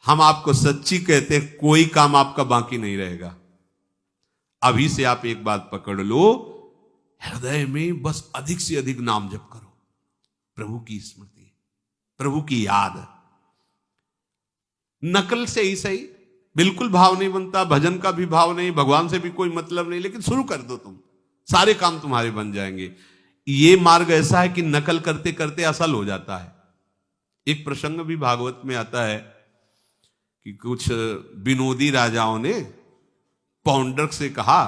हम आपको सच्ची कहते हैं, कोई काम आपका बाकी नहीं रहेगा। अभी से आप एक बात पकड़ लो, हृदय में बस अधिक से अधिक नाम जप करो, प्रभु की स्मृति, प्रभु की याद। नकल से ही सही, बिल्कुल भाव नहीं बनता, भजन का भी भाव नहीं, भगवान से भी कोई मतलब नहीं, लेकिन शुरू कर दो तुम, सारे काम तुम्हारे बन जाएंगे। ये मार्ग ऐसा है कि नकल करते करते असल हो जाता है। एक प्रसंग भी भागवत में आता है कि कुछ विनोदी राजाओं ने पौंड्रक से कहा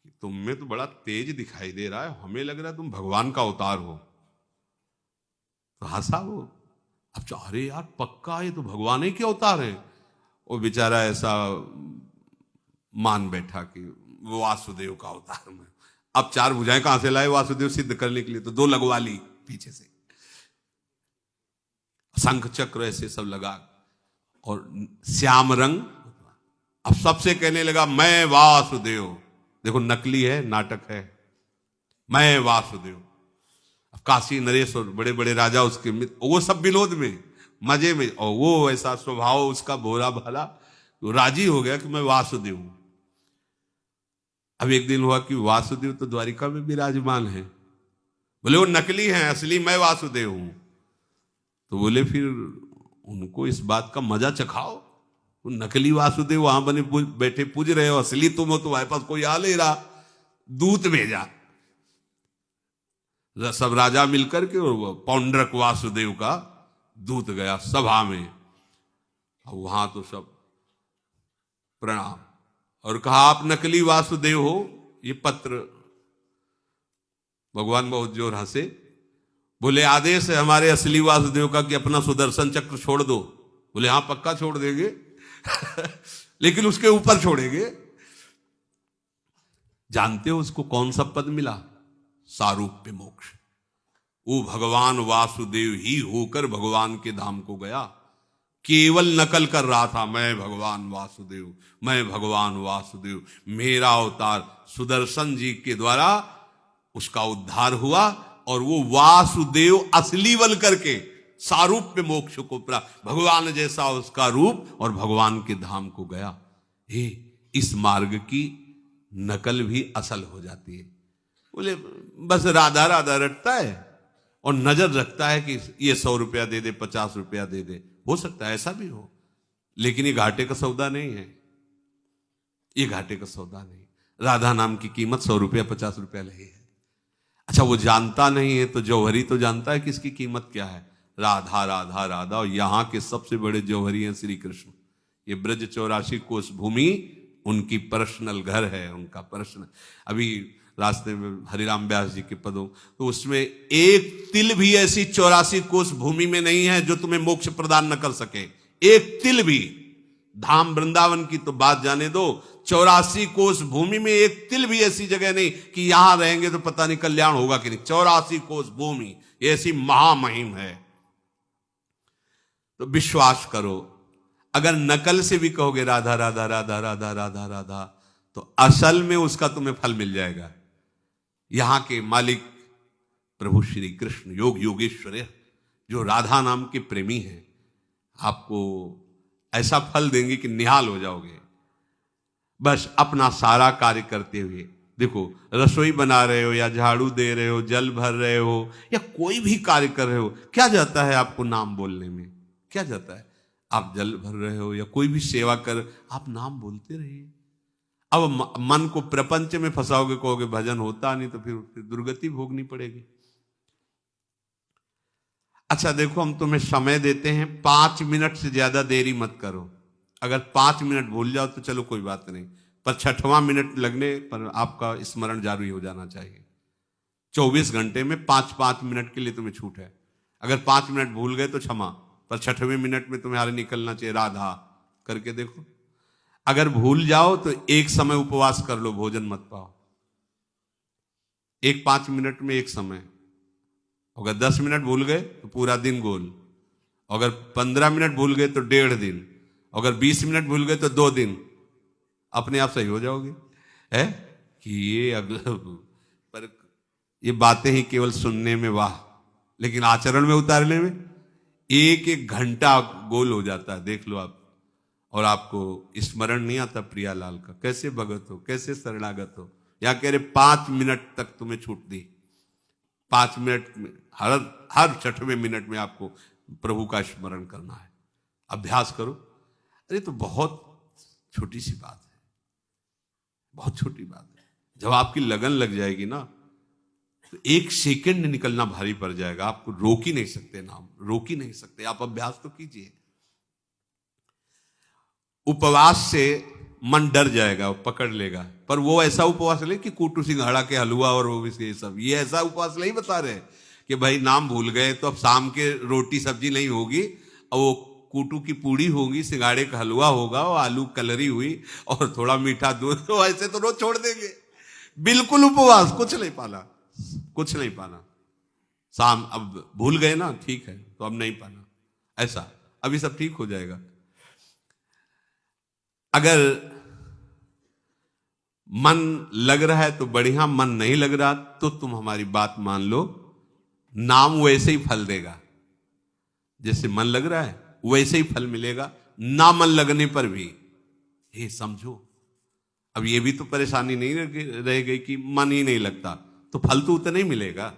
कि तुम में तो बड़ा तेज दिखाई दे रहा है, हमें लग रहा है तुम भगवान का अवतार हो। तो हंसा वो। अब अरे यार पक्का ये तो भगवान ही के अवतार हैं। वो बेचारा ऐसा मान बैठा कि वो वासुदेव का अवतार में। अब चार भुजाएं कहां से लाए वासुदेव सिद्ध करने के लिए, तो दो लगवा ली पीछे से, शंख चक्र ऐसे सब लगा और श्याम रंग। अब सबसे कहने लगा मैं वासुदेव। देखो नकली है, नाटक है, मैं वासुदेव। अब काशी नरेश और बड़े बड़े राजा उसके मित्र, वो सब विनोद में मजे में, और वो ऐसा स्वभाव उसका भोला भाला, तो राजी हो गया कि मैं वासुदेव हूं। अब एक दिन हुआ कि वासुदेव तो द्वारिका में विराजमान है। बोले वो नकली हैं, असली मैं वासुदेव हूं। तो बोले फिर उनको इस बात का मजा चखाओ, वो नकली वासुदेव वहां बने बैठे पूज रहे हो, असली तुम हो, तुम्हारे पास कोई आ नहीं रहा, दूत भेजा। सब राजा मिलकर के और पौंड्रक वासुदेव का दूत गया सभा में। अब वहां तो सब प्रणाम, और कहा आप नकली वासुदेव हो, ये पत्र। भगवान बहुत जोर हंसे, बोले आदेश है हमारे असली वासुदेव का कि अपना सुदर्शन चक्र छोड़ दो। बोले हाँ पक्का छोड़ देंगे लेकिन उसके ऊपर छोड़ेंगे। जानते हो उसको कौन सा पद मिला? सारूप्य मोक्ष। वो भगवान वासुदेव ही होकर भगवान के धाम को गया। केवल नकल कर रहा था, मैं भगवान वासुदेव, मैं भगवान वासुदेव, मेरा अवतार। सुदर्शन जी के द्वारा उसका उद्धार हुआ और वो वासुदेव असली बन करके सारूप्य मोक्ष को प्राप्त, भगवान जैसा उसका रूप, और भगवान के धाम को गया। हे, इस मार्ग की नकल भी असल हो जाती है। बोले बस राधा राधा रटता है और नजर रखता है कि ये 100 रुपया दे दे, 50 रुपया दे दे। हो सकता है ऐसा भी हो, लेकिन ये घाटे का सौदा नहीं है। ये घाटे का सौदा नहीं। राधा नाम की कीमत 100 रुपया 50 रुपया नहीं है। अच्छा वो जानता नहीं है तो जौहरी तो जानता है कि इसकी कीमत क्या है। राधा राधा राधा, और यहां के सबसे बड़े जौहरी हैं श्री कृष्ण। ये ब्रज 84 कोस भूमि उनकी पर्सनल घर है, उनका पर्सनल। अभी रास्ते में हरिराम व्यास जी के पदों, तो उसमें एक तिल भी ऐसी 84 कोस भूमि में नहीं है जो तुम्हें मोक्ष प्रदान न कर सके। एक तिल भी। धाम वृंदावन की तो बात जाने दो, 84 कोस भूमि में एक तिल भी ऐसी जगह नहीं कि यहां रहेंगे तो पता नहीं कल्याण होगा कि नहीं। 84 कोस भूमि ऐसी महामहिम है। तो विश्वास करो, अगर नकल से भी कहोगे राधा राधा राधा राधा राधा राधा, तो असल में उसका तुम्हें फल मिल जाएगा। यहां के मालिक प्रभु श्री कृष्ण योग योगेश्वर जो राधा नाम के प्रेमी हैं, आपको ऐसा फल देंगे कि निहाल हो जाओगे। बस अपना सारा कार्य करते हुए, देखो रसोई बना रहे हो या झाड़ू दे रहे हो, जल भर रहे हो या कोई भी कार्य कर रहे हो, क्या जाता है आपको नाम बोलने में? क्या जाता है? आप जल भर रहे हो या कोई भी सेवा कर, आप नाम बोलते रहिए। अब मन को प्रपंच में फंसाओगे, कहोगे भजन होता नहीं, तो फिर दुर्गति भोगनी पड़ेगी। अच्छा देखो, हम तुम्हें समय देते हैं, 5 मिनट से ज्यादा देरी मत करो। अगर 5 मिनट भूल जाओ तो चलो कोई बात नहीं, पर 6वां मिनट लगने पर आपका स्मरण जारी हो जाना चाहिए। 24 घंटे में 5-5 मिनट के लिए तुम्हें छूट है। अगर 5 मिनट भूल गए तो क्षमा, पर 6वें मिनट में तुम्हारे निकलना चाहिए राधा करके देखो। अगर भूल जाओ तो एक समय उपवास कर लो, भोजन मत पाओ। एक 5 मिनट में एक समय। अगर 10 मिनट भूल गए तो पूरा दिन गोल। अगर 15 मिनट भूल गए तो 1.5 दिन। अगर 20 मिनट भूल गए तो 2 दिन। अपने आप सही हो जाओगे। है कि ये अगला, पर ये बातें ही केवल सुनने में वाह, लेकिन आचरण में उतारने में एक एक घंटा गोल हो जाता है, देख लो आप। और आपको स्मरण नहीं आता प्रियालाल का, कैसे भगत हो, कैसे शरणागत हो। या कह रहे 5 मिनट तक तुम्हें छूट दी, 5 मिनट में, हर 6वें मिनट में आपको प्रभु का स्मरण करना है, अभ्यास करो। अरे तो बहुत छोटी सी बात है, बहुत छोटी बात है। जब आपकी लगन लग जाएगी ना, तो 1 सेकंड निकलना भारी पड़ जाएगा, आपको रोक ही नहीं सकते, नाम रोक ही नहीं सकते। आप अभ्यास तो कीजिए। उपवास से मन डर जाएगा, वो पकड़ लेगा, पर वो ऐसा उपवास ले कि कूटू सिंघाड़ा के हलवा और वो ये सब, ये ऐसा उपवास नहीं बता रहे कि भाई नाम भूल गए तो अब शाम के रोटी सब्जी नहीं होगी, और वो कूटू की पूड़ी होगी, सिंघाड़े का हलवा होगा, और आलू कलरी हुई और थोड़ा मीठा दूध, तो ऐसे तो रोज छोड़ देंगे। बिल्कुल उपवास, कुछ नहीं पाना, कुछ नहीं पाना। शाम अब भूल गए ना, ठीक है, तो अब नहीं पाना, ऐसा अभी सब ठीक हो जाएगा। अगर मन लग रहा है तो बढ़िया, मन नहीं लग रहा तो तुम हमारी बात मान लो, नाम वैसे ही फल देगा। जैसे मन लग रहा है वैसे ही फल मिलेगा, ना मन लगने पर भी। ये समझो, अब ये भी तो परेशानी नहीं रह गई कि मन ही नहीं लगता, तो फल तो उतना ही मिलेगा।